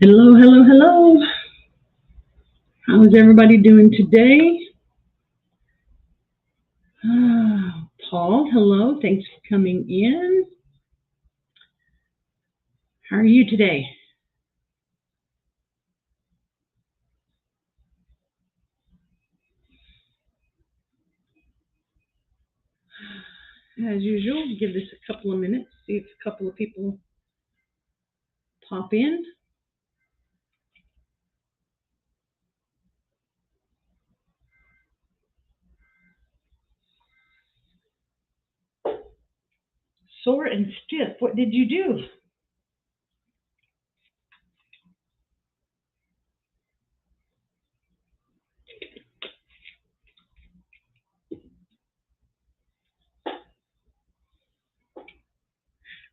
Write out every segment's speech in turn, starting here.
Hello, hello, hello. How is everybody doing today? Paul, hello. Thanks for coming in. How are you today? As usual, give this a couple of minutes, see if a couple of people pop in. Sore and stiff. What did you do?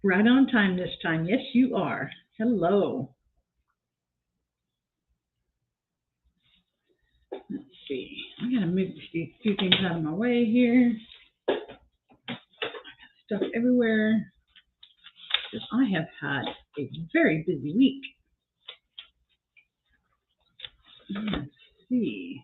Right on time this time. Yes, you are. Hello. Let's see. I gotta move a few things out of my way here. Stuff everywhere. Because I have had a very busy week. Let's see.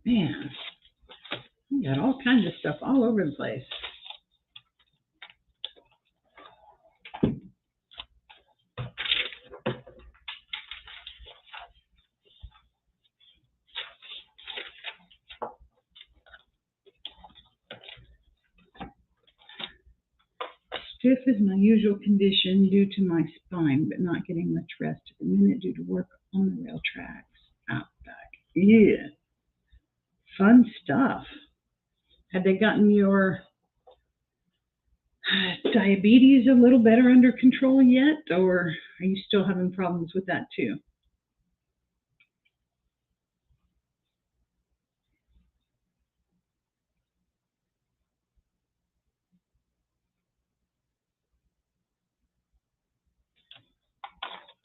Man, we got all kinds of stuff all over the place. Stiff is my usual condition due to my spine, but not getting much rest at the minute due to work on the rail tracks out back. Yeah, fun stuff. Have they gotten your diabetes a little better under control yet, or are you still having problems with that too?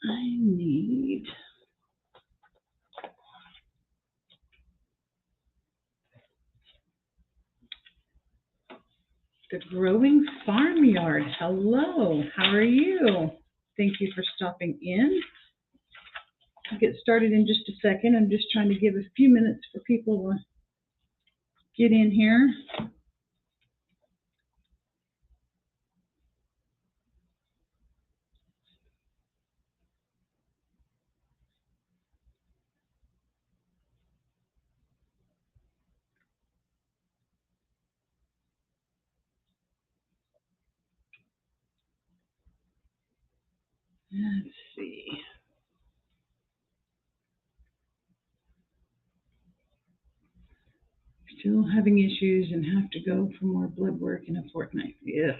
I need the Growing Farmyard. Hello, how are you? Thank you for stopping in. I'll get started in just a second. I'm just trying to give a few minutes for people to get in here. Let's see. Still having issues and have to go for more blood work in a fortnight. Yeah.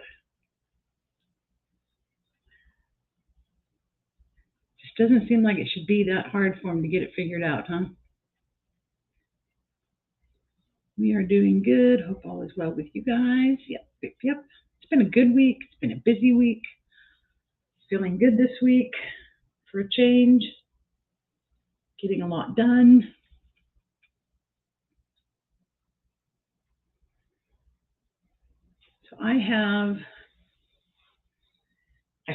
Just doesn't seem like it should be that hard for him to get it figured out, huh? We are doing good. Hope all is well with you guys. Yep. It's been a good week. It's been a busy week. Feeling good this week for a change. Getting a lot done. So I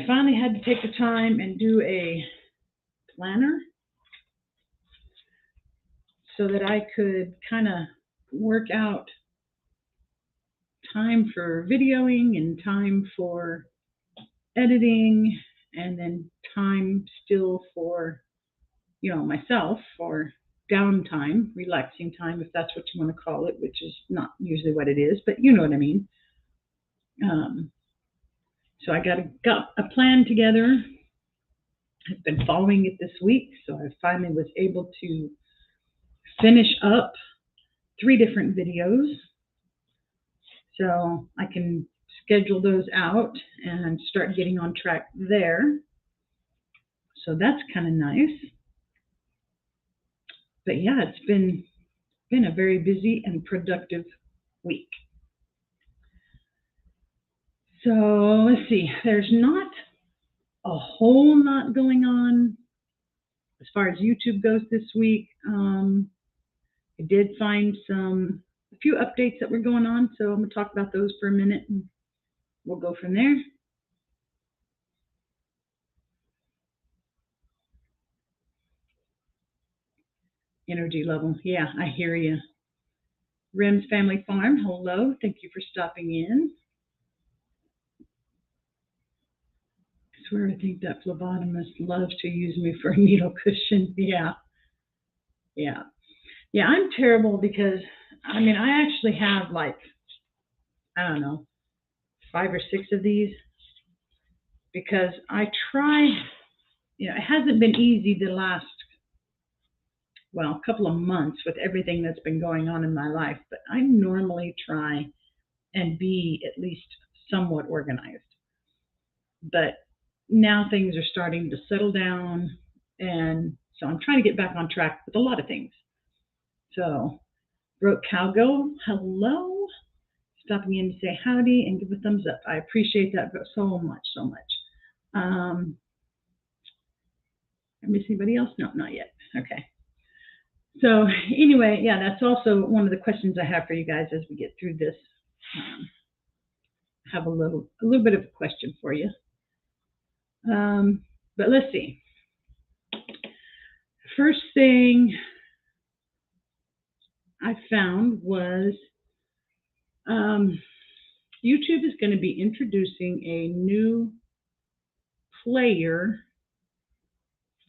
finally had to take the time and do a planner so that I could kind of work out time for videoing and time for editing, and then time still for, myself, for downtime, relaxing time, if that's what you want to call it, which is not usually what it is, but you know what I mean. So I got a plan together. I've been following it this week, so I finally was able to finish up 3 different videos. So I can schedule those out and start getting on track there. So that's kind of nice. But yeah, it's been a very busy and productive week. So let's see, there's not a whole lot going on as far as YouTube goes this week, I did find a few updates that were going on, so I'm going to talk about those for a minute and we'll go from there. Energy level. Yeah, I hear you. Rim's Family Farm, hello. Thank you for stopping in. I swear I think that phlebotomist loves to use me for a needle cushion. Yeah. Yeah. Yeah, I'm terrible because, I mean, I actually have like, I don't know, 5 or 6 of these because I try, it hasn't been easy the last, well, a couple of months with everything that's been going on in my life, but I normally try and be at least somewhat organized. But now things are starting to settle down, and so I'm trying to get back on track with a lot of things. So, Broke Cowgirl, hello. Stopping in to say howdy and give a thumbs up. I appreciate that so much, so much. I miss anybody else? No, not yet. Okay. So anyway, yeah, that's also one of the questions I have for you guys as we get through this. Have a little bit of a question for you. But let's see. First thing I found was YouTube is going to be introducing a new player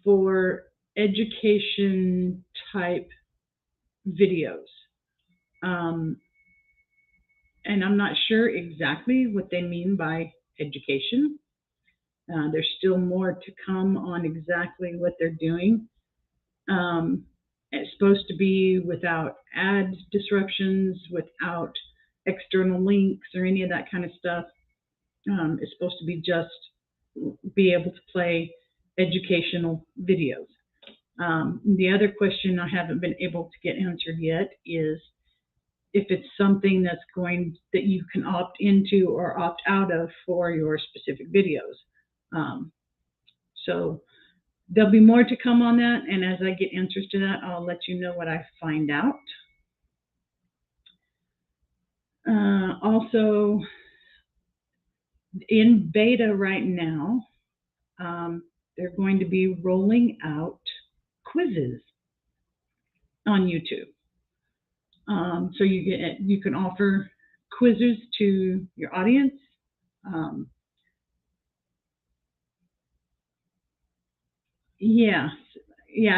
for education type videos. And I'm not sure exactly what they mean by education. There's still more to come on exactly what they're doing. It's supposed to be without ad disruptions, without external links or any of that kind of stuff. It's supposed to be just be able to play educational videos. The other question I haven't been able to get answered yet is if it's something that you can opt into or opt out of for your specific videos. So there'll be more to come on that, and as I get answers to that, I'll let you know what I find out. Also, in beta right now, they're going to be rolling out quizzes on YouTube. So you can offer quizzes to your audience. Yeah,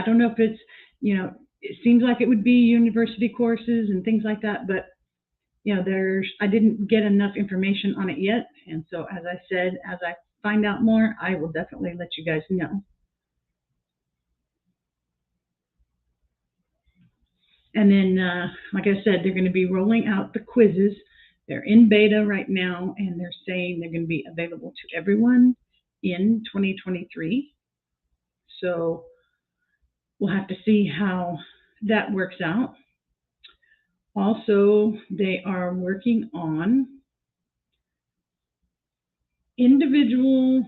I don't know if it's, it seems like it would be university courses and things like that, but I didn't get enough information on it yet. And so, as I said, as I find out more, I will definitely let you guys know. And then, like I said, they're going to be rolling out the quizzes. They're in beta right now, and they're saying they're going to be available to everyone in 2023. So we'll have to see how that works out. Also, they are working on individual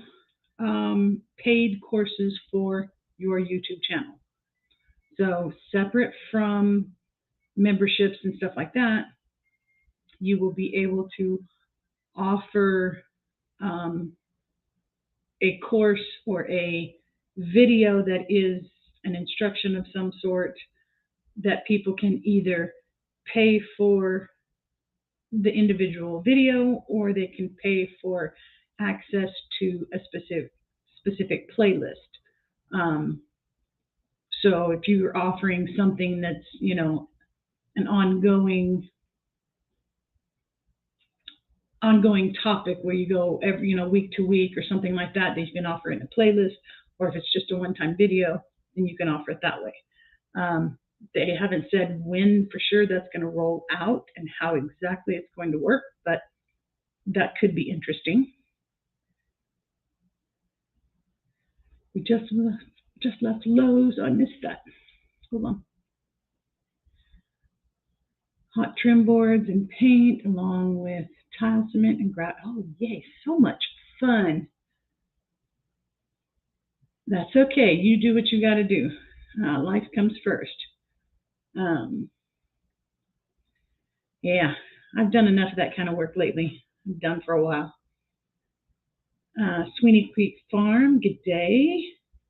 paid courses for your YouTube channel. So separate from memberships and stuff like that, you will be able to offer a course or a video that is an instruction of some sort that people can either pay for the individual video or they can pay for access to a specific playlist. So if you're offering something that's, an ongoing topic where you go every, week to week or something like that, that you can offer in a playlist, or if it's just a one-time video, then you can offer it that way. They haven't said when for sure that's going to roll out and how exactly it's going to work, but that could be interesting. We just left Lowe's. I missed that. Hold on. Hot trim boards and paint along with tile, cement, and grout. Oh, yay, so much fun. That's okay. You do what you got to do. Life comes first. Yeah, I've done enough of that kind of work lately. I'm done for a while. Sweeney Creek Farm, good day.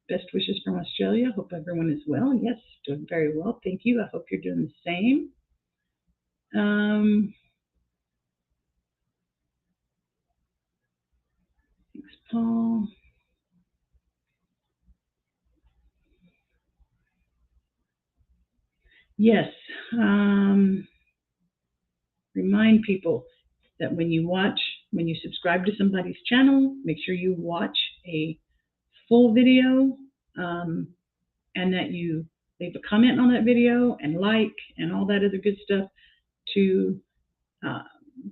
Best wishes from Australia. Hope everyone is well. Yes, doing very well. Thank you. I hope you're doing the same. Thanks, Paul. Yes. Remind people that when you subscribe to somebody's channel, make sure you watch a full video, and that you leave a comment on that video and like and all that other good stuff to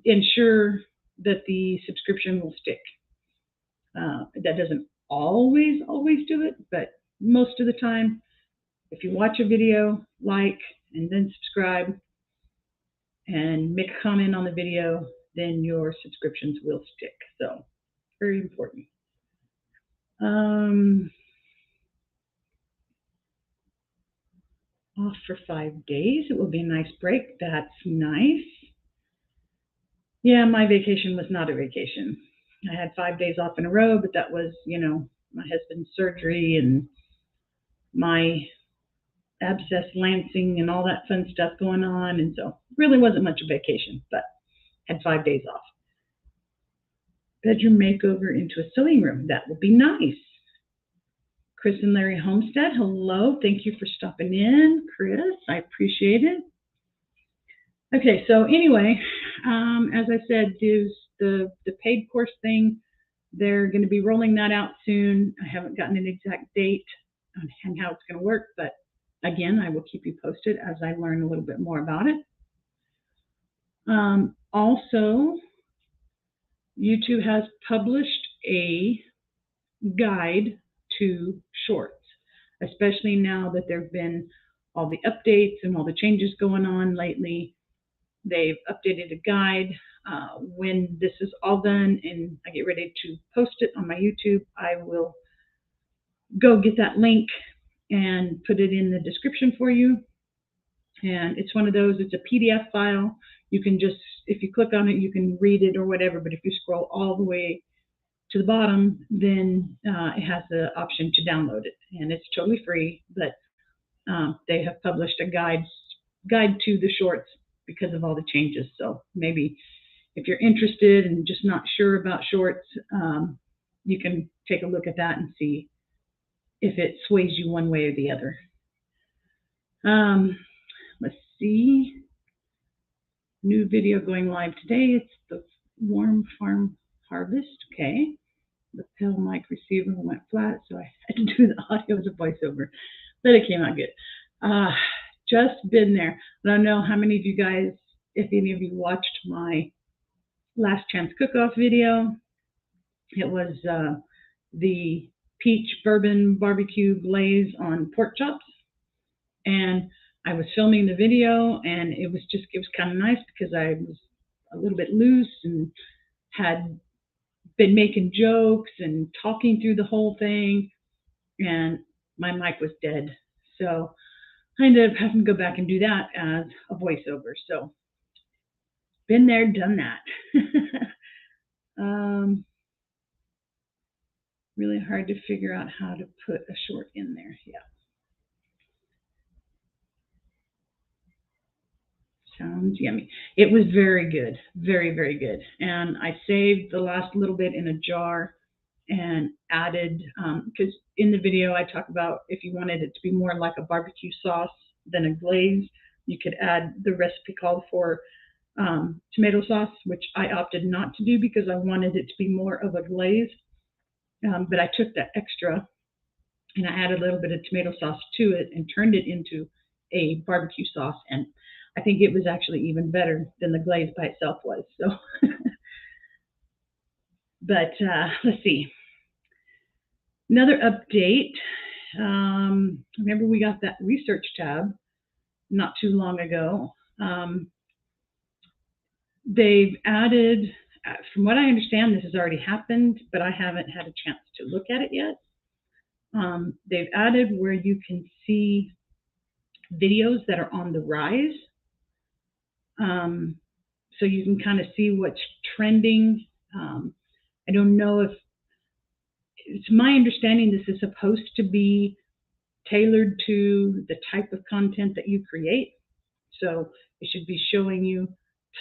ensure that the subscription will stick. That doesn't always do it, but most of the time, if you watch a video, like, and then subscribe and make a comment on the video, then your subscriptions will stick. So, very important. Off for 5 days. It will be a nice break. That's nice. Yeah, my vacation was not a vacation. I had 5 days off in a row, but that was, my husband's surgery and my abscess lancing and all that fun stuff going on. And so really wasn't much of a vacation, but had 5 days off. Bedroom makeover into a sewing room. That will be nice. Chris and Larry Homestead, hello. Thank you for stopping in, Chris. I appreciate it. Okay, so anyway, as I said, there's the paid course thing. They're going to be rolling that out soon. I haven't gotten an exact date on how it's going to work, but again, I will keep you posted as I learn a little bit more about it. Also, YouTube has published a guide to shorts, especially now that there have been all the updates and all the changes going on lately. They've updated a guide. When this is all done and I get ready to post it on my YouTube, I will go get that link and put it in the description for you. And it's one of those, it's a PDF file. You can just, if you click on it, you can read it or whatever. But if you scroll all the way to the bottom, then it has the option to download it. And it's totally free, but they have published a guide to the shorts because of all the changes. So maybe if you're interested and just not sure about shorts, you can take a look at that and see if it sways you one way or the other. Let's see. New video going live today. It's the Warm Farm Harvest. Okay. The lapel mic receiver went flat, so I had to do the audio as a voiceover. But it came out good. Just been there. I don't know how many of you guys, if any of you watched my last chance cook-off video. It was the peach bourbon barbecue glaze on pork chops, and I was filming the video, and it was kind of nice because I was a little bit loose and had been making jokes and talking through the whole thing, and my mic was dead. So I ended up having to go back and do that as a voiceover. So been there, done that. Really hard to figure out how to put a short in there. Yeah. Sounds yummy. It was very good. Very, very good. And I saved the last little bit in a jar and added, because in the video I talk about if you wanted it to be more like a barbecue sauce than a glaze, you could add, the recipe called for tomato sauce, which I opted not to do because I wanted it to be more of a glaze. But I took that extra and I added a little bit of tomato sauce to it and turned it into a barbecue sauce. And I think it was actually even better than the glaze by itself was. So, but let's see. Another update. Remember we got that research tab not too long ago. They've added, from what I understand, this has already happened, but I haven't had a chance to look at it yet. They've added where you can see videos that are on the rise. So you can kind of see what's trending. I don't know if it's my understanding this is supposed to be tailored to the type of content that you create. So it should be showing you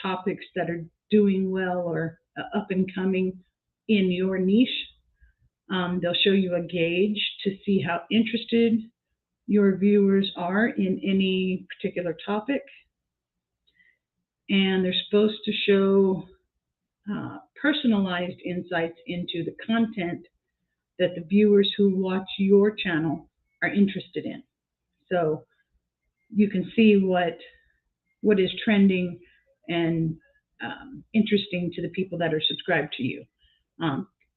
topics that are doing well or up and coming in your niche. They'll show you a gauge to see how interested your viewers are in any particular topic. And they're supposed to show personalized insights into the content that the viewers who watch your channel are interested in. So you can see what is trending and interesting to the people that are subscribed to you.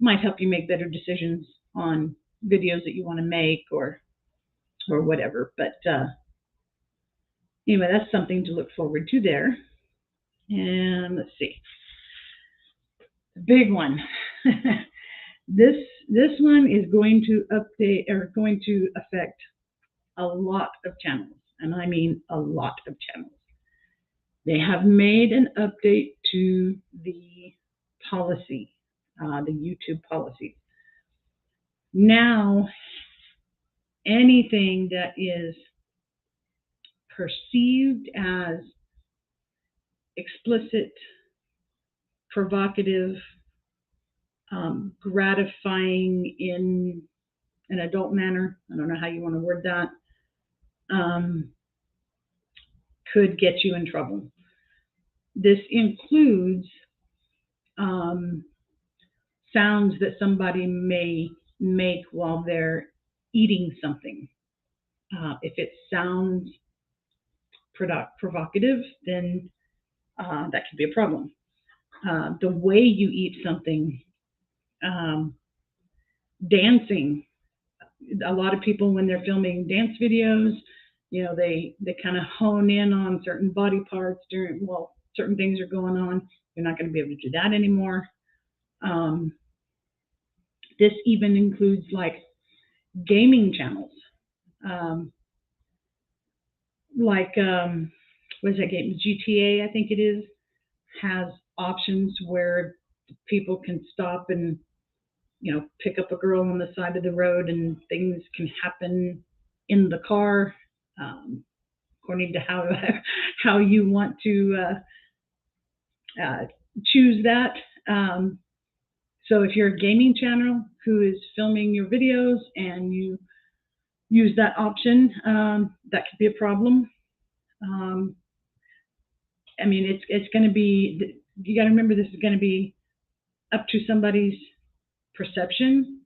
Might help you make better decisions on videos that you want to make or whatever. But anyway, that's something to look forward to there. And let's see, the big one. This one is going to update or going to affect a lot of channels, and I mean a lot of channels. They have made an update to the policy, the YouTube policy. Now, anything that is perceived as explicit, provocative, gratifying in an adult manner, I don't know how you want to word that, could get you in trouble. This includes sounds that somebody may make while they're eating something. If it sounds provocative, then that could be a problem. The way you eat something, dancing. A lot of people, when they're filming dance videos, they kind of hone in on certain body parts while certain things are going on. You're not going to be able to do that anymore. This even includes like gaming channels. What is that game? GTA, I think it is, has options where people can stop and pick up a girl on the side of the road, and things can happen in the car according to how you want to choose that. So if you're a gaming channel who is filming your videos and you use that option, that could be a problem. I mean, it's going to be, you got to remember, this is going to be up to somebody's perception.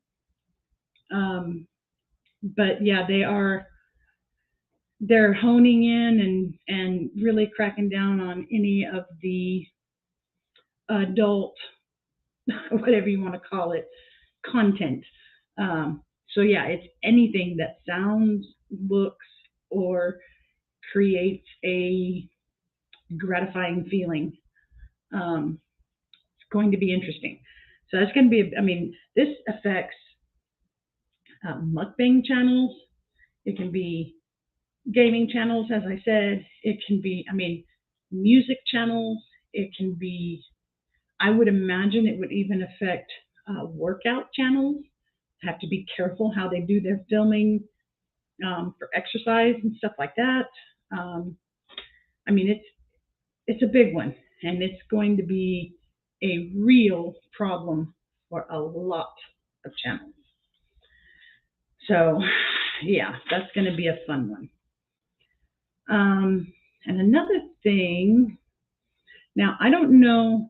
But yeah, they're honing in and really cracking down on any of the adult, whatever you want to call it, content. So yeah, it's anything that sounds, looks, or creates a gratifying feeling. It's going to be interesting. So that's going to be, I mean, this affects mukbang channels. It can be gaming channels, as I said. It can be, I mean, music channels. It can be, I would imagine it would even affect workout channels. Have to be careful how they do their filming for exercise and stuff like that. I mean, it's a big one, and it's going to be a real problem for a lot of channels. So, yeah, that's going to be a fun one. And another thing, now I don't know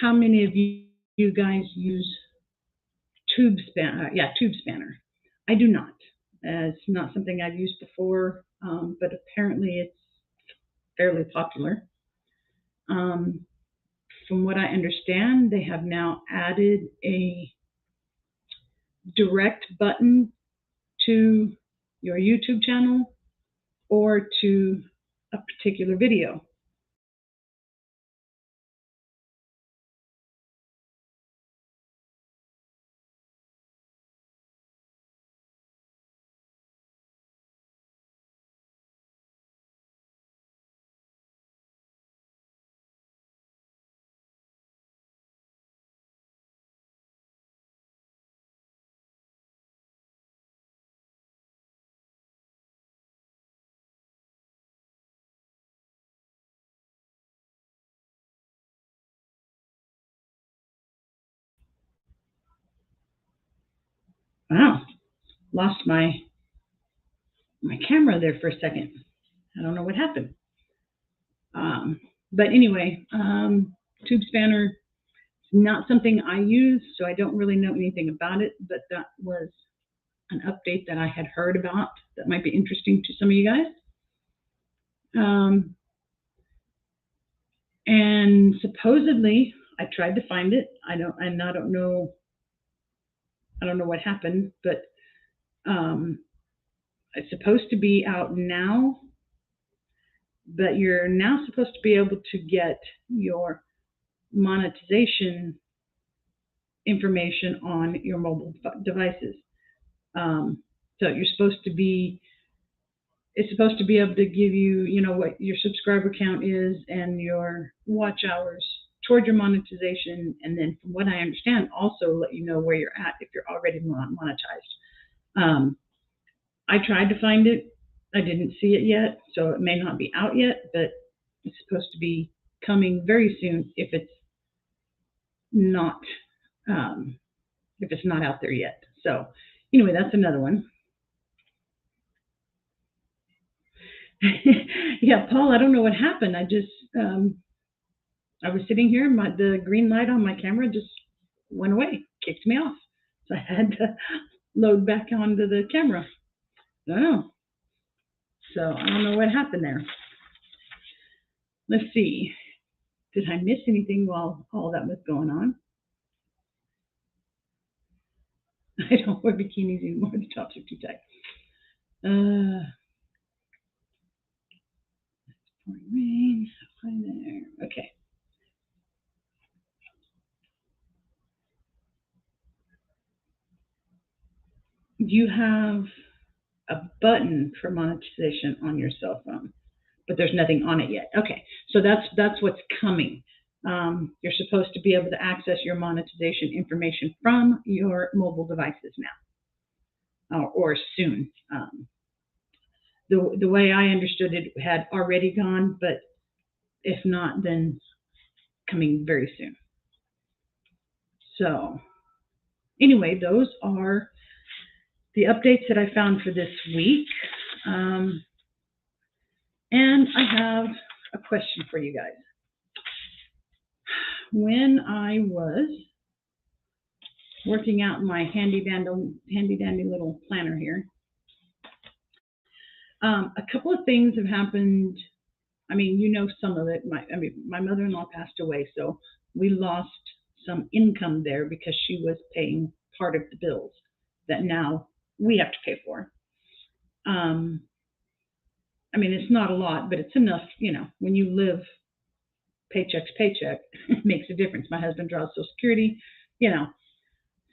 how many of you guys use Tube Spanner. I do not. It's not something I've used before, but apparently it's fairly popular. From what I understand, they have now added a direct button to your YouTube channel or to a particular video. Wow, lost my camera there for a second. I don't know what happened. But anyway, tube spanner is not something I use, so I don't really know anything about it, but that was an update that I had heard about that might be interesting to some of you guys. And supposedly, I tried to find it. I don't know what happened, but it's supposed to be out now. But you're now supposed to be able to get your monetization information on your mobile devices. So you're supposed to be, it's supposed to be able to give you, what your subscriber count is and your watch hours toward your monetization. And then from what I understand, also let you know where you're at if you're already monetized. I tried to find it. I didn't see it yet, so it may not be out yet, but it's supposed to be coming very soon if it's not out there yet. So anyway, that's another one. Yeah, Paul, I don't know what happened. I just I was sitting here, the green light on my camera just went away, kicked me off. So I had to load back onto the camera. I don't know. So I don't know what happened there. Let's see. Did I miss anything while all that was going on? I don't wear bikinis anymore. The tops are too tight. Rain. There. Okay. You have a button for monetization on your cell phone, but there's nothing on it yet. Okay, so that's what's coming. You're supposed to be able to access your monetization information from your mobile devices now, or soon. The way I understood it had already gone, but if not, then coming very soon. So anyway, those are the updates that I found for this week. And I have a question for you guys. When I was working out my handy dandy little planner here, a couple of things have happened. I mean, some of it. My mother-in-law passed away, so we lost some income there because she was paying part of the bills that now we have to pay for. I mean, it's not a lot, but it's enough, when you live paycheck to paycheck, it makes a difference. My husband draws Social Security,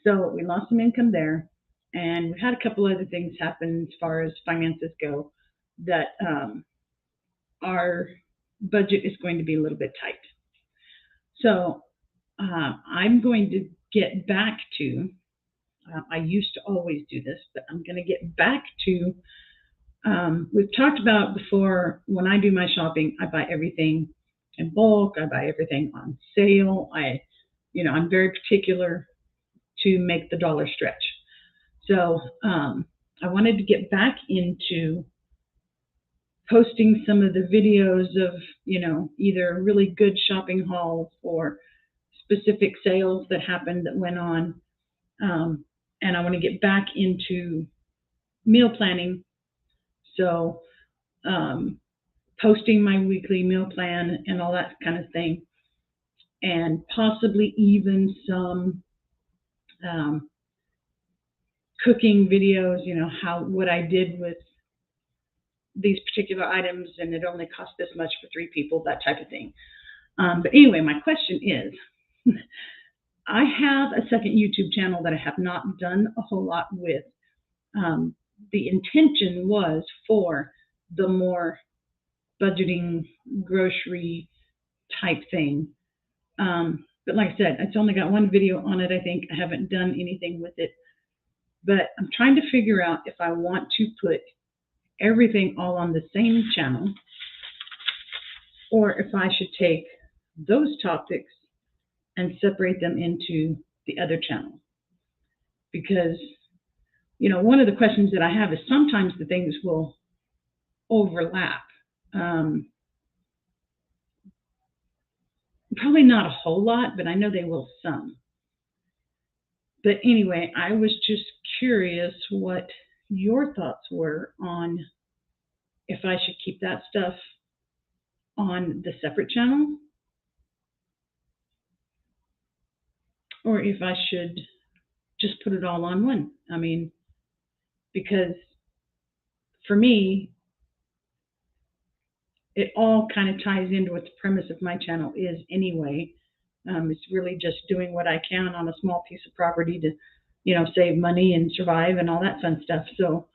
so we lost some income there. And we've had a couple other things happen as far as finances go that our budget is going to be a little bit tight. So I'm going to get back to, I used to always do this, but I'm going to get back to, we've talked about before, when I do my shopping, I buy everything in bulk. I buy everything on sale. I'm very particular to make the dollar stretch. So I wanted to get back into posting some of the videos of, either really good shopping hauls or specific sales that happened that went on. And I want to get back into meal planning. So posting my weekly meal plan and all that kind of thing. And possibly even some cooking videos, what I did with these particular items, and it only cost this much for 3 people, that type of thing. But anyway, my question is, I have a second YouTube channel that I have not done a whole lot with. The intention was for the more budgeting, grocery type thing. But like I said, it's only got one video on it, I think. I haven't done anything with it. But I'm trying to figure out if I want to put everything all on the same channel, or if I should take those topics and separate them into the other channel. Because one of the questions that I have is sometimes the things will overlap. Probably not a whole lot, but I know they will some. But anyway, I was just curious what your thoughts were on if I should keep that stuff on the separate channel or if I should just put it all on one. I mean, because for me, it all kind of ties into what the premise of my channel is anyway. It's really just doing what I can on a small piece of property to, save money and survive and all that fun stuff. So,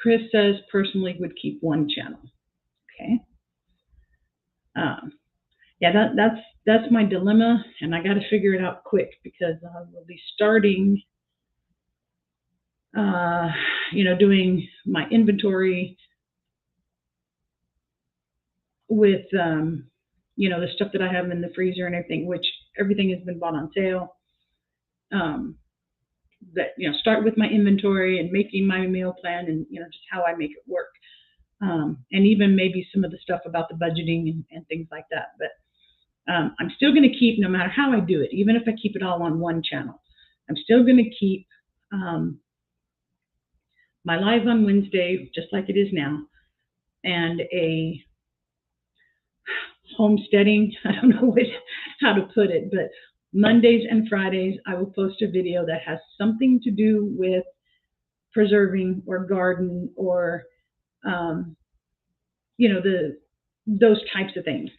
Chris says personally would keep one channel. Okay. Yeah, that's my dilemma, and I got to figure it out quick because I will be starting, doing my inventory with, the stuff that I have in the freezer and everything, which everything has been bought on sale. Start with my inventory and making my meal plan and, just how I make it work. And even maybe some of the stuff about the budgeting and things like that. But I'm still going to keep, no matter how I do it, even if I keep it all on one channel, I'm still going to keep my live on Wednesday, just like it is now, and a homesteading, I don't know how to put it, but Mondays and Fridays, I will post a video that has something to do with preserving or garden or, those types of things.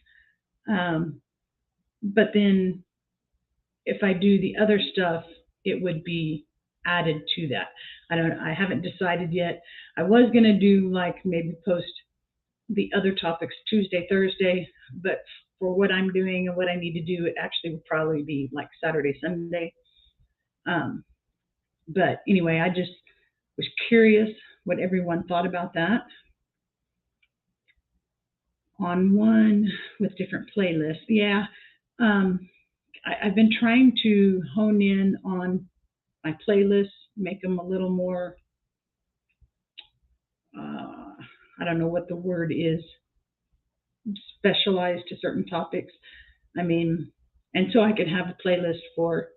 But then if I do the other stuff, it would be added to that. I haven't decided yet. I was going to do maybe post the other topics Tuesday, Thursday, but for what I'm doing and what I need to do, it actually would probably be Saturday, Sunday. But anyway, I just was curious what everyone thought about that. On one with different playlists. Yeah. I've been trying to hone in on my playlists, make them a little more, I don't know what the word is, specialized to certain topics. I mean, and so I could have a playlist for,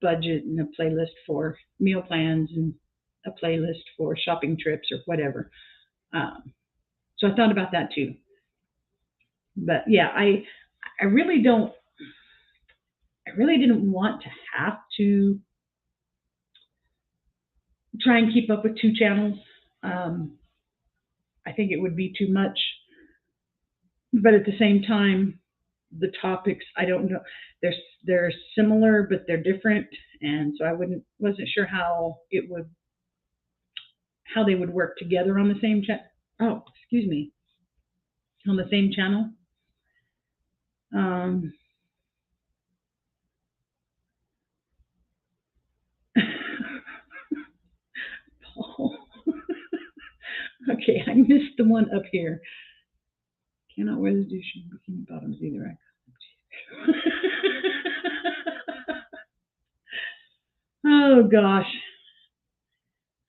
budget and a playlist for meal plans and a playlist for shopping trips or whatever. So I thought about that too. But yeah, I really didn't want to have to try and keep up with two channels. I think it would be too much. But at the same time, the topics, I don't know, they're similar, but they're different. And so I wasn't sure how they would work together on the same on the same channel. Paul. Okay, I missed the one up here. Cannot wear the douche in bikini bottoms either. Oh gosh.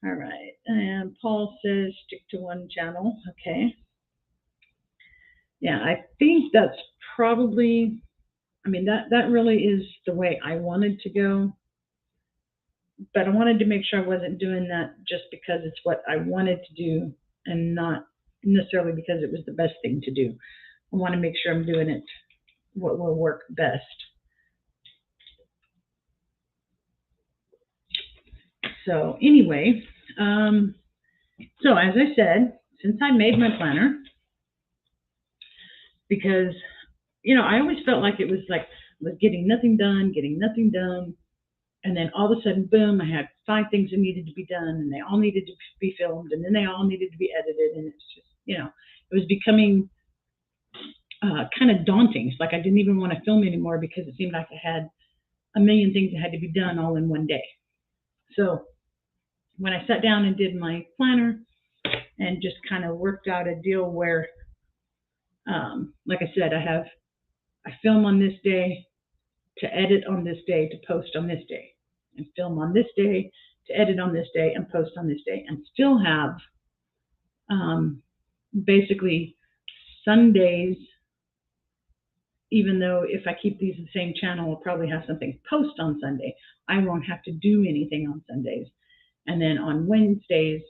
All right. And Paul says stick to one channel. Okay. Yeah, I think that's probably, that really is the way I wanted to go. But I wanted to make sure I wasn't doing that just because it's what I wanted to do and not necessarily because it was the best thing to do. I want to make sure I'm doing it what will work best. So anyway, so as I said, since I made my planner, because, I always felt like it was I was getting nothing done. And then all of a sudden, boom, I had 5 things that needed to be done, and they all needed to be filmed, and then they all needed to be edited. And it's just, it was becoming kind of daunting. It's like I didn't even want to film anymore because it seemed like I had a million things that had to be done all in one day. So when I sat down and did my planner and just kind of worked out a deal where, like I said, I film on this day, to edit on this day, to post on this day. and film on this day, to edit on this day, and post on this day, and still have basically Sundays. Even though if I keep these the same channel, I'll probably have something post on Sunday. I won't have to do anything on Sundays. And then on Wednesdays,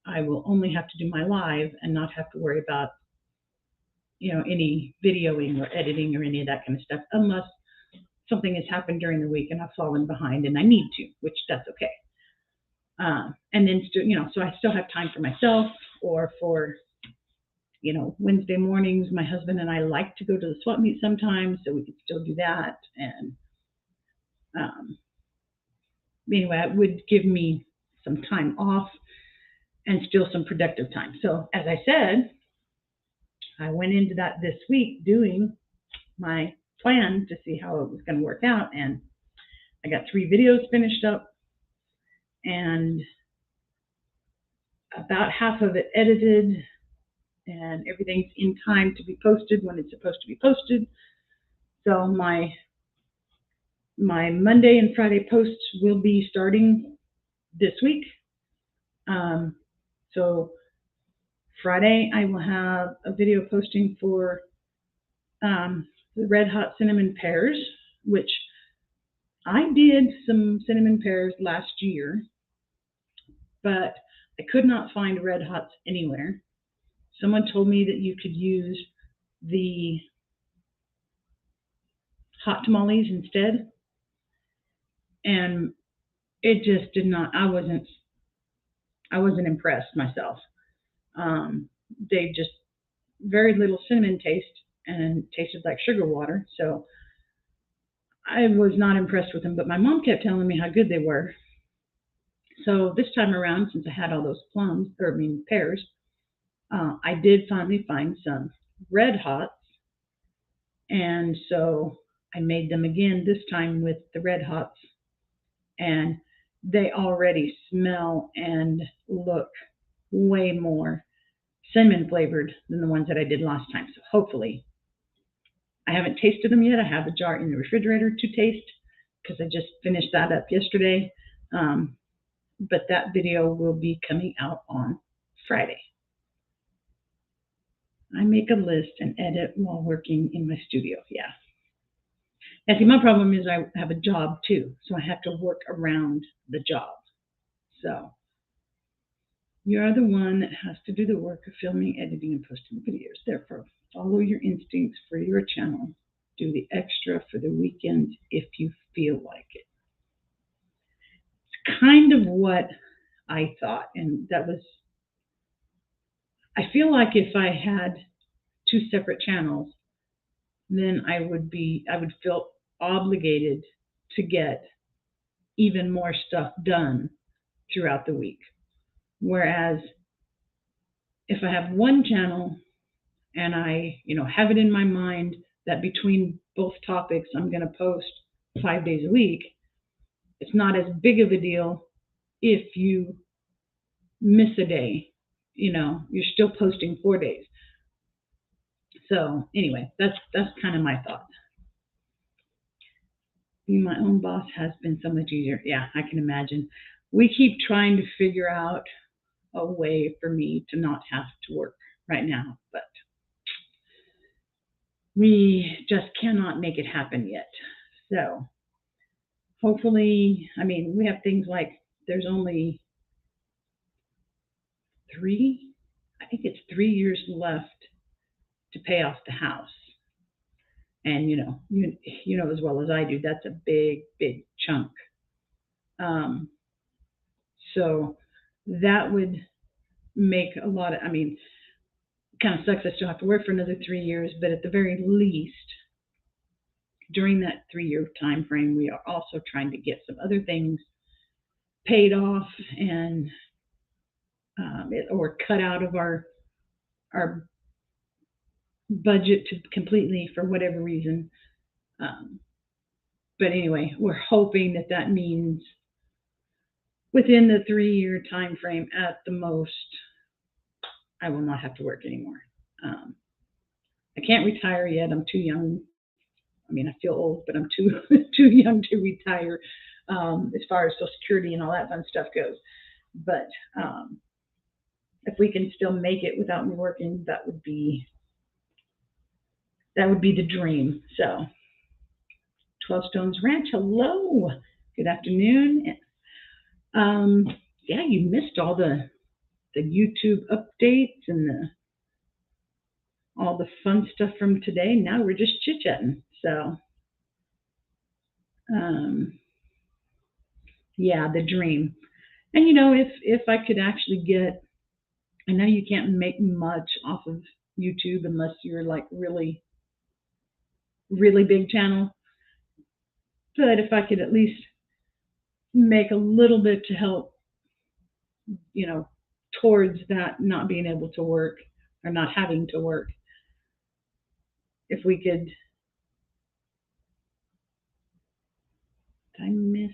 I will only have to do my live and not have to worry about, any videoing or editing or any of that kind of stuff, unless something has happened during the week and I've fallen behind and I need to, which that's okay. And then, so I still have time for myself, or for, Wednesday mornings, my husband and I like to go to the swap meet sometimes, so we can still do that. And anyway, it would give me some time off and still some productive time. So as I said, I went into that this week doing my plan to see how it was going to work out, and I got 3 videos finished up and about half of it edited, and everything's in time to be posted when it's supposed to be posted. So my Monday and Friday posts will be starting this week. So Friday I will have a video posting for the red hot cinnamon pears, which I did some cinnamon pears last year, but I could not find red hots anywhere. Someone told me that you could use the hot tamales instead, and it just did not. I wasn't impressed myself. They just very little cinnamon taste and tasted like sugar water, so I was not impressed with them. But my mom kept telling me how good they were. So this time around, since I had all those pears, I did finally find some red hots, and so I made them again, this time with the red hots, and they already smell and look way more cinnamon flavored than the ones that I did last time. So hopefully, I haven't tasted them yet. I have a jar in the refrigerator to taste because I just finished that up yesterday. But that video will be coming out on Friday. I make a list and edit while working in my studio. Yeah. And see, my problem is I have a job too, so I have to work around the job. So you're the one that has to do the work of filming, editing, and posting videos. Therefore, follow your instincts for your channel. Do the extra for the weekends if you feel like it. It's kind of what I thought, and that was, I feel like if I had 2 separate channels, then I would feel obligated to get even more stuff done throughout the week. Whereas if I have one channel and I, have it in my mind that between both topics I'm going to post 5 days a week, it's not as big of a deal if you miss a day. You're still posting 4 days. So anyway, that's kind of my thought. Being my own boss has been so much easier. Yeah, I can imagine. We keep trying to figure out a way for me to not have to work right now, but we just cannot make it happen yet. So hopefully, we have things like there's only 3 years left to pay off the house. And you know as well as I do, that's a big, big chunk. So that would make a lot of, kind of sucks I still have to work for another 3 years, but at the very least, during that 3-year time frame, we are also trying to get some other things paid off and or cut out of our budget to completely for whatever reason. But anyway, we're hoping that means within the 3-year time frame at the most, I will not have to work anymore. I can't retire yet. I'm too young. I feel old, but I'm too young to retire. as far as Social Security and all that fun stuff goes. But if we can still make it without me working, that would be the dream. So, 12 Stones Ranch, hello, good afternoon. Yeah, you missed all the YouTube updates and all the fun stuff from today. Now we're just chit chatting. So, yeah, the dream. And if I could actually get, I know you can't make much off of YouTube unless you're like really, really big channel. But if I could at least make a little bit to help, towards that not being able to work or not having to work, if we could, did I miss?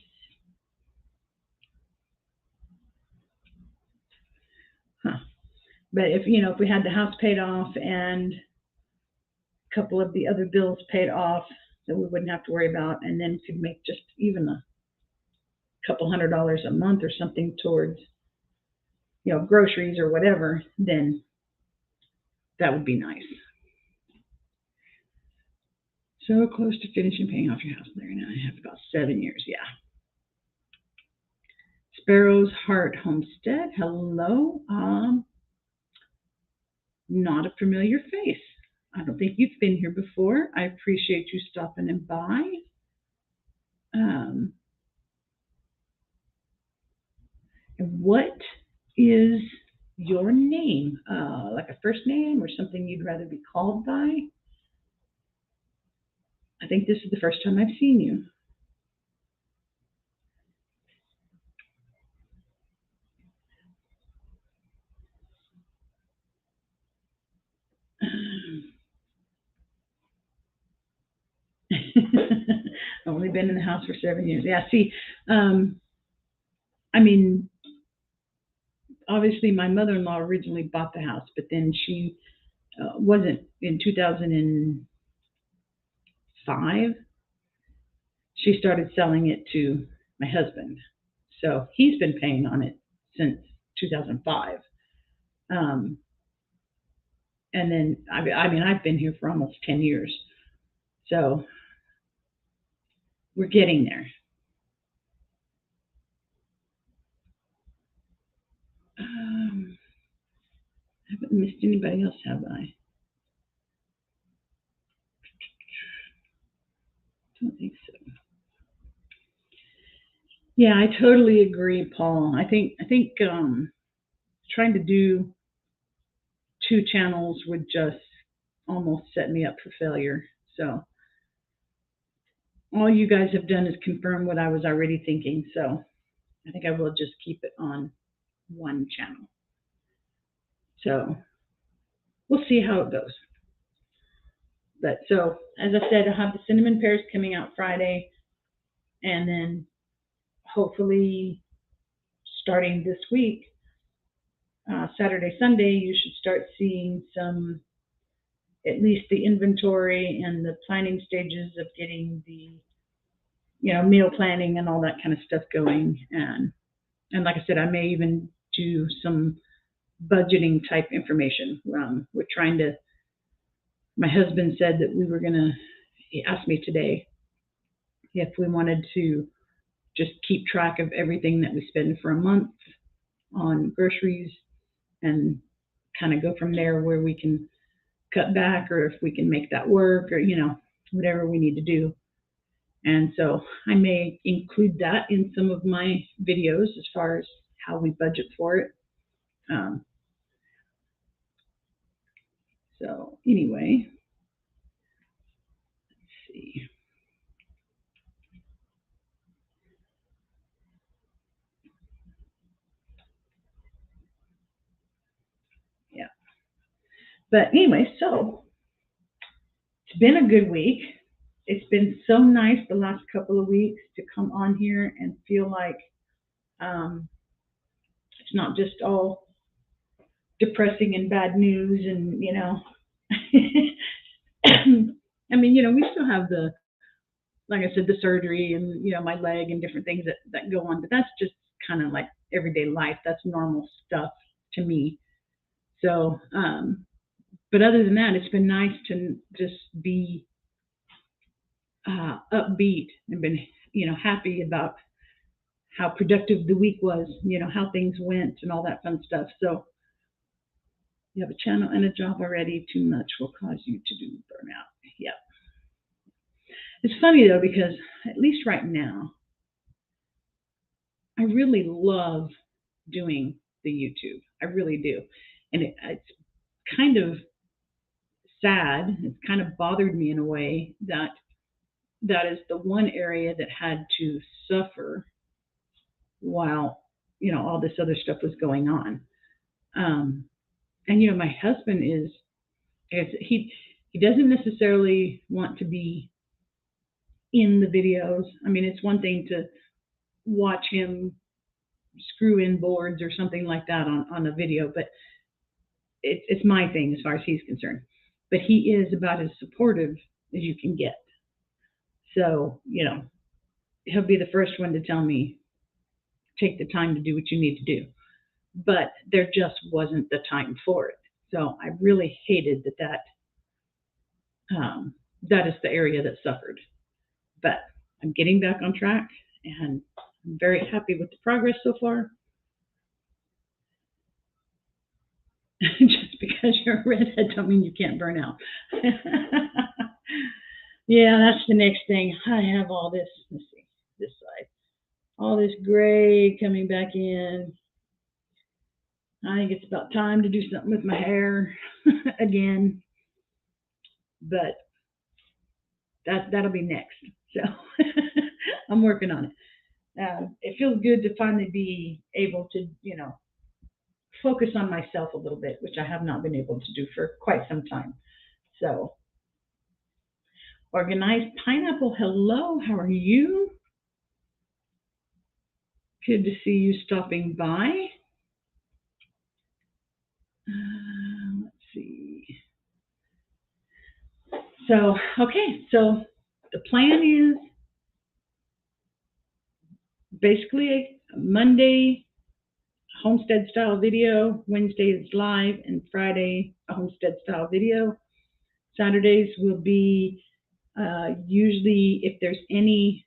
Huh. But if we had the house paid off and a couple of the other bills paid off that we wouldn't have to worry about, and then could make just even a couple $100 a month or something towards groceries or whatever, then that would be nice. So close to finishing paying off your house there now. I have about 7 years, yeah. Sparrow's Heart Homestead, hello. Not a familiar face. I don't think you've been here before. I appreciate you stopping in by. And what is your name? Like a first name or something you'd rather be called by? I think this is the first time I've seen you. Only been in the house for 7 years. Yeah, see, I mean, obviously my mother-in-law originally bought the house, but then she wasn't in 2005. She started selling it to my husband. So he's been paying on it since 2005. And then, I mean, I've been here for almost 10 years. So we're getting there. I haven't missed anybody else, have I? Don't think so. Yeah, I totally agree, Paul. I think trying to do 2 channels would just almost set me up for failure. So all you guys have done is confirm what I was already thinking. So I think I will just keep it on 1 channel. So we'll see how it goes. But so, as I said, I'll have the cinnamon pears coming out Friday, and then hopefully starting this week, Saturday, Sunday, you should start seeing some, at least the inventory and the planning stages of getting the, meal planning and all that kind of stuff going. And like I said, I may even do some budgeting type information. We're trying to, my husband said that we were going to, he asked me today if we wanted to just keep track of everything that we spend for a month on groceries and kind of go from there, where we can cut back or if we can make that work, or whatever we need to do. And so I may include that in some of my videos as far as how we budget for it. So anyway, let's see. Yeah. But anyway, so it's been a good week. It's been so nice the last couple of weeks to come on here and feel like it's not just all depressing and bad news and, I mean, we still have the like I said, the surgery and my leg and different things that go on. But that's just kind of like everyday life. That's normal stuff to me. So, but other than that, it's been nice to just be upbeat and been happy about how productive the week was. How things went and all that fun stuff. So you have a channel and a job already. Too much will cause you to do burnout. Yeah. It's funny though, because at least right now, I really love doing the YouTube. I really do. And it's kind of sad. It's kind of bothered me in a way that is the one area that had to suffer while, all this other stuff was going on. And, my husband he doesn't necessarily want to be in the videos. I mean, it's one thing to watch him screw in boards or something like that on a video, but it's my thing as far as he's concerned. But he is about as supportive as you can get. So, he'll be the first one to tell me, take the time to do what you need to do. But there just wasn't the time for it. So I really hated that is the area that suffered. But I'm getting back on track, and I'm very happy with the progress so far. Just because you're a redhead don't mean you can't burn out. Yeah, that's the next thing. I have all this, let's see, this side, all this gray coming back in. I think it's about time to do something with my hair again, but that'll be next. So I'm working on it. It feels good to finally be able to, focus on myself a little bit, which I have not been able to do for quite some time. So, Organized Pineapple, hello, how are you? Good to see you stopping by. Let's see. So, okay, so the plan is basically a Monday homestead style video, Wednesday is live, and Friday a homestead style video. Saturdays will be usually if there's any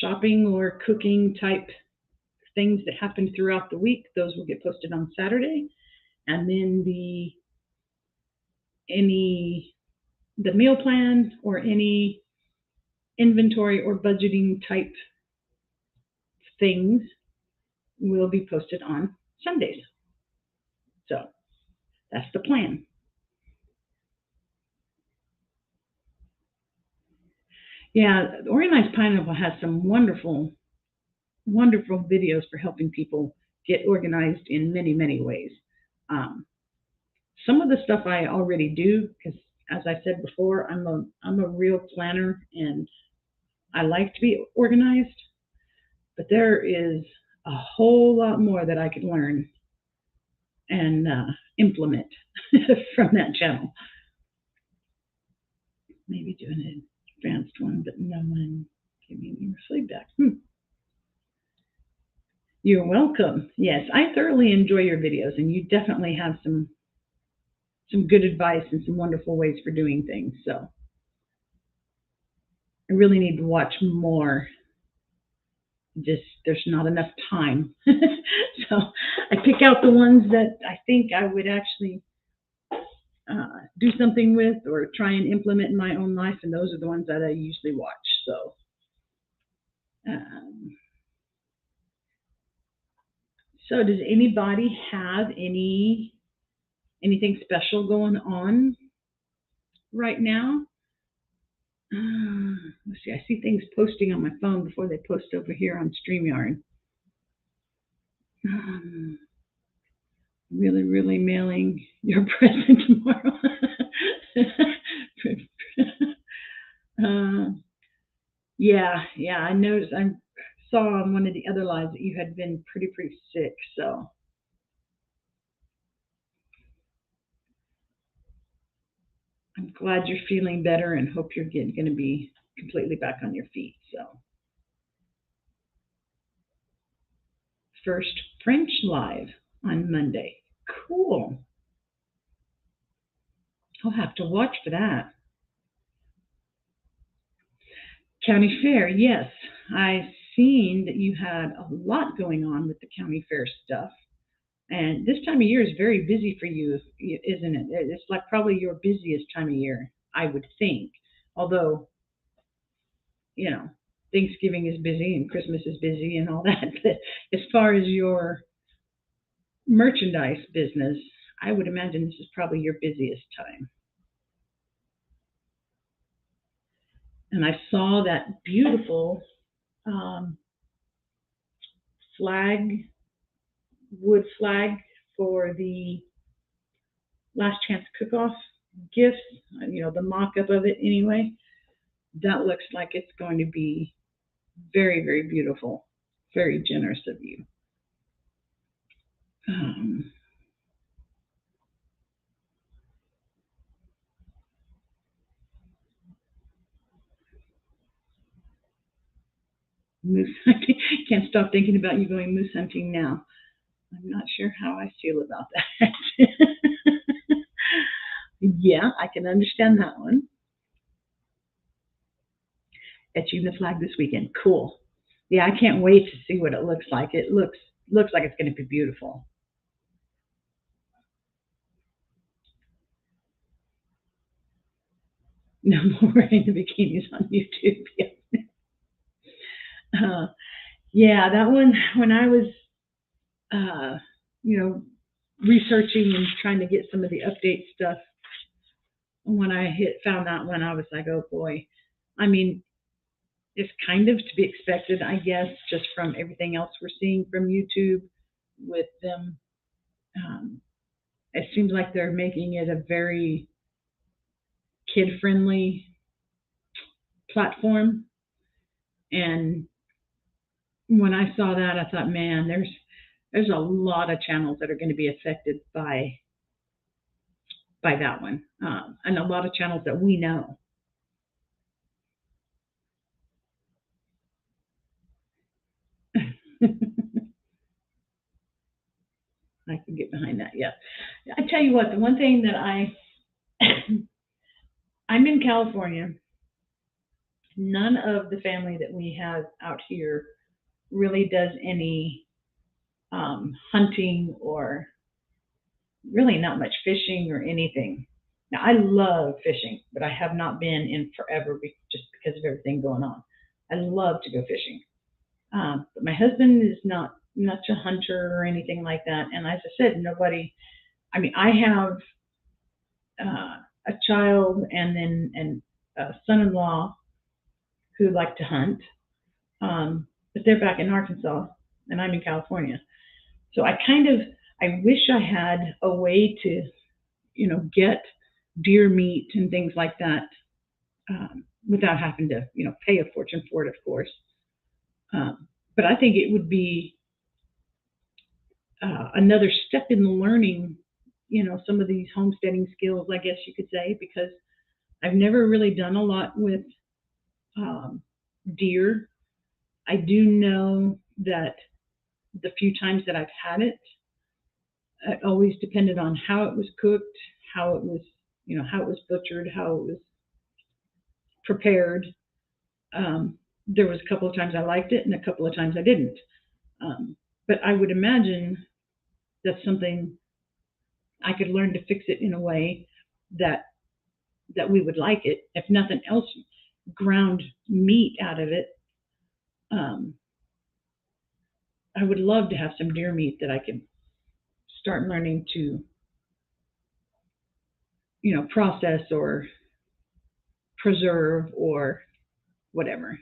shopping or cooking type things that happen throughout the week, those will get posted on Saturday. And then the meal plan or any inventory or budgeting type things will be posted on Sundays. So that's the plan. Yeah, Organized Pineapple has some wonderful, wonderful videos for helping people get organized in many, many ways. Some of the stuff I already do, because as I said before, I'm a real planner and I like to be organized, but there is a whole lot more that I could learn and implement from that channel. Maybe doing an advanced one, but no one gave me any feedback. You're welcome. Yes, I thoroughly enjoy your videos, and you definitely have some good advice and some wonderful ways for doing things. So I really need to watch more. Just there's not enough time. So I pick out the ones that I think I would actually do something with or try and implement in my own life, and those are the ones that I usually watch. So does anybody have anything special going on right now? Let's see. I see things posting on my phone before they post over here on StreamYard. Really, really mailing your present tomorrow. Yeah. I noticed. I saw on one of the other lives that you had been pretty sick. So I'm glad you're feeling better and hope you're going to be completely back on your feet. So, first French live on Monday. Cool. I'll have to watch for that. County fair, yes. I seen that you had a lot going on with the county fair stuff. And this time of year is very busy for you, isn't it? It's like probably your busiest time of year, I would think. Although, you know, Thanksgiving is busy and Christmas is busy and all that. But as far as your merchandise business, I would imagine this is probably your busiest time. And I saw that beautiful um, flag, wood flag for the Last Chance Cook-Off gifts, the mock-up of it anyway. That looks like it's going to be very, very beautiful. Very generous of you. Moose hunting. Can't stop thinking about you going moose hunting now. I'm not sure how I feel about that. Yeah, I can understand that one. Etching the flag this weekend. Cool. Yeah, I can't wait to see what it looks like. It looks like it's going to be beautiful. No more wearing the bikinis on YouTube. Yeah, that one, when I was, uh, researching and trying to get some of the update stuff, when I found that one, I was like, oh boy. I mean, it's kind of to be expected, I guess, just from everything else we're seeing from YouTube with them. It seems like they're making it a very kid-friendly platform. And when I saw that, I thought, man, there's a lot of channels that are going to be affected by that one, and a lot of channels that we know. I can get behind that. Yeah, I tell you what, the one thing that I'm in California. None of the family that we have out here really does any hunting or really not much fishing or anything. Now, I love fishing, but I have not been in forever just because of everything going on. I love to go fishing. But my husband is not much a hunter or anything like that. And as I said, I have a child and a son-in-law who like to hunt, but they're back in Arkansas and I'm in California. So I wish I had a way to, get deer meat and things like that without having to, pay a fortune for it, of course. But I think it would be another step in the learning, some of these homesteading skills, I guess you could say, because I've never really done a lot with deer. I do know that the few times that I've had it, it always depended on how it was cooked, how it was, how it was butchered, how it was prepared. There was a couple of times I liked it and a couple of times I didn't. But I would imagine that's something I could learn to fix it in a way that we would like it. If nothing else, ground meat out of it. I would love to have some deer meat that I could start learning to, process or preserve or whatever.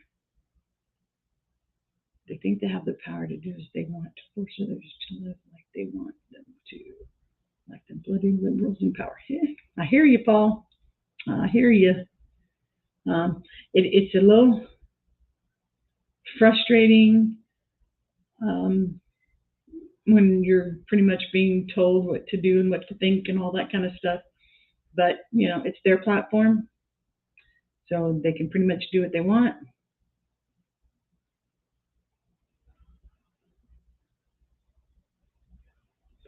They think they have the power to do as they want, to force others to live like they want them to, like the bloody liberals in power. I hear you, Paul. I hear you. It's a little frustrating when you're pretty much being told what to do and what to think and all that kind of stuff. But, it's their platform. so they can pretty much do what they want.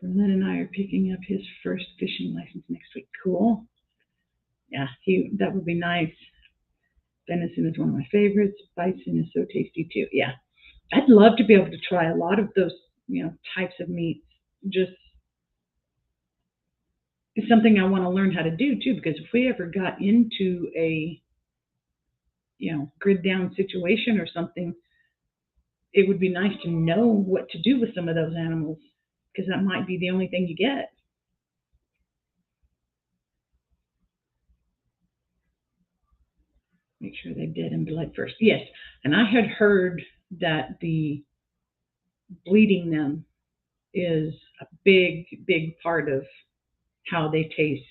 Berlin and I are picking up his first fishing license next week. Cool. Yeah, that would be nice. Venison is one of my favorites. Bison is so tasty too. Yeah, I'd love to be able to try a lot of those, types of meats. Just it's something I want to learn how to do too, because if we ever got into a, grid down situation or something, it would be nice to know what to do with some of those animals, because that might be the only thing you get. Make sure they're dead in blood first. Yes, and I had heard that the bleeding them is a big, big part of how they taste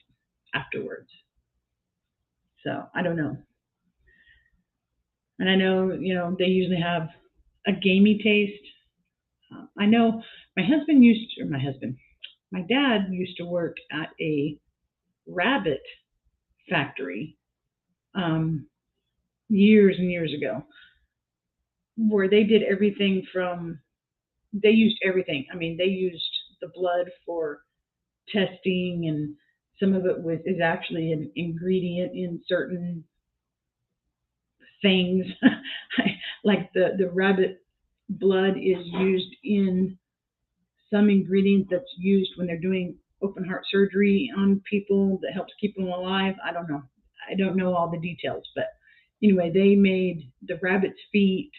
afterwards. So I don't know. And I know, they usually have a gamey taste. I know my dad used to work at a rabbit factory years and years ago, where they did everything they used everything. I mean, they used the blood for testing, and some of it is actually an ingredient in certain things. Like the rabbit blood is used in some ingredient that's used when they're doing open heart surgery on people that helps keep them alive. I don't know. I don't know all the details, but anyway, they made the rabbit's feet.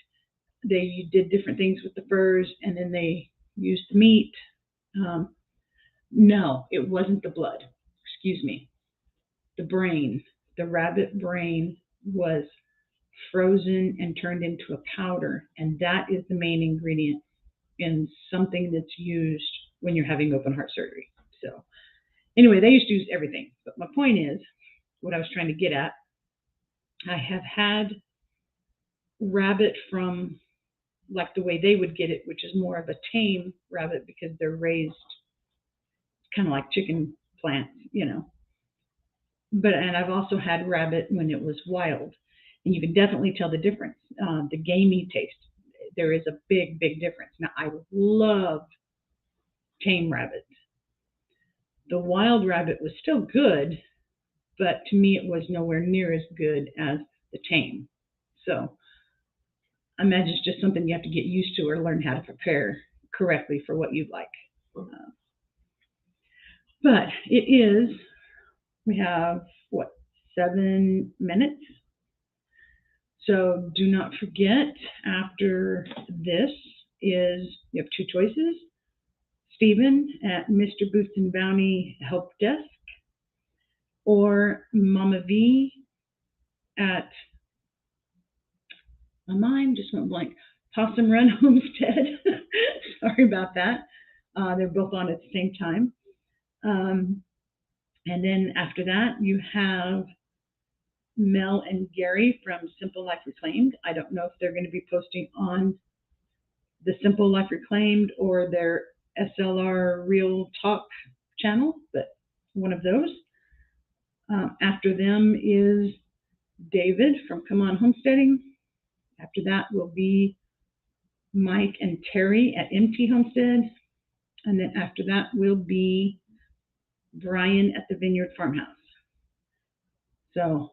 They did different things with the furs, and then they used the meat. No, it wasn't the blood. Excuse me. The brain. The rabbit brain was frozen and turned into a powder, and that is the main ingredient in something that's used when you're having open heart surgery. So anyway, they used to use everything. But my point is, what I was trying to get at, I have had rabbit from like the way they would get it, which is more of a tame rabbit because they're raised kind of like chicken plants, and I've also had rabbit when it was wild, and you can definitely tell the difference. The gamey taste, there is a big, big difference. Now, I love tame rabbit. The wild rabbit was still good, but to me it was nowhere near as good as the tame. So I imagine it's just something you have to get used to or learn how to prepare correctly for what you like. But we have, 7 minutes? So do not forget, after this you have 2 choices. Stephen at Mr. Boots and Bounty Help Desk, or Mama V at, my mind just went blank, Possum Run Homestead. Sorry about that. They're both on at the same time. And then after that, you have Mel and Gary from Simple Life Reclaimed. I don't know if they're going to be posting on the Simple Life Reclaimed or their SLR Real Talk channel, but one of those. After them is David from Come On Homesteading. After that will be Mike and Terry at MT Homestead. And then after that will be Brian at the Vineyard Farmhouse. So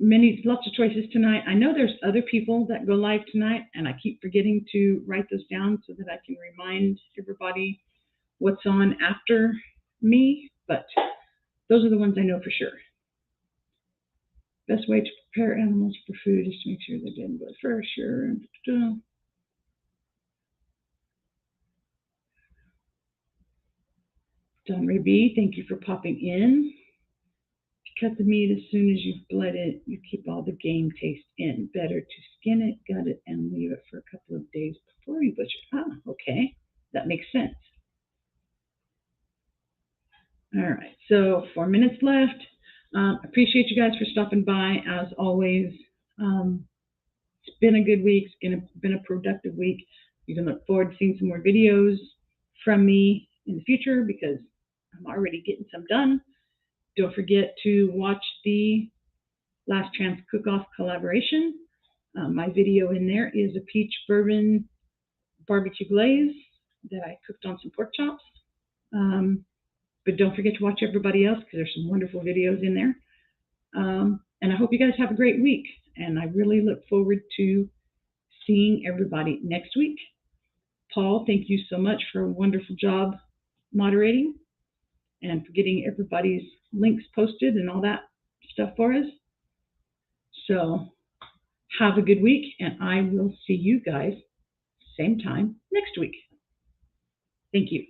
lots of choices tonight. I know there's other people that go live tonight, and I keep forgetting to write those down so that I can remind everybody what's on after me, but those are the ones I know for sure. Best way to prepare animals for food is to make sure they're dead blood for sure. Don Ray B, thank you for popping in. Cut the meat as soon as you've bled it. You keep all the game taste in. Better to skin it, gut it, and leave it for a couple of days before you butcher. Okay. That makes sense. All right. So 4 minutes left. Appreciate you guys for stopping by. As always, it's been a good week. It's been a productive week. You can look forward to seeing some more videos from me in the future because I'm already getting some done. Don't forget to watch the Last Chance Cook-Off collaboration. My video in there is a peach bourbon barbecue glaze that I cooked on some pork chops. But don't forget to watch everybody else because there's some wonderful videos in there. And I hope you guys have a great week. And I really look forward to seeing everybody next week. Paul, thank you so much for a wonderful job moderating and for getting everybody's links posted and all that stuff for us. So have a good week, and I will see you guys same time next week. Thank you.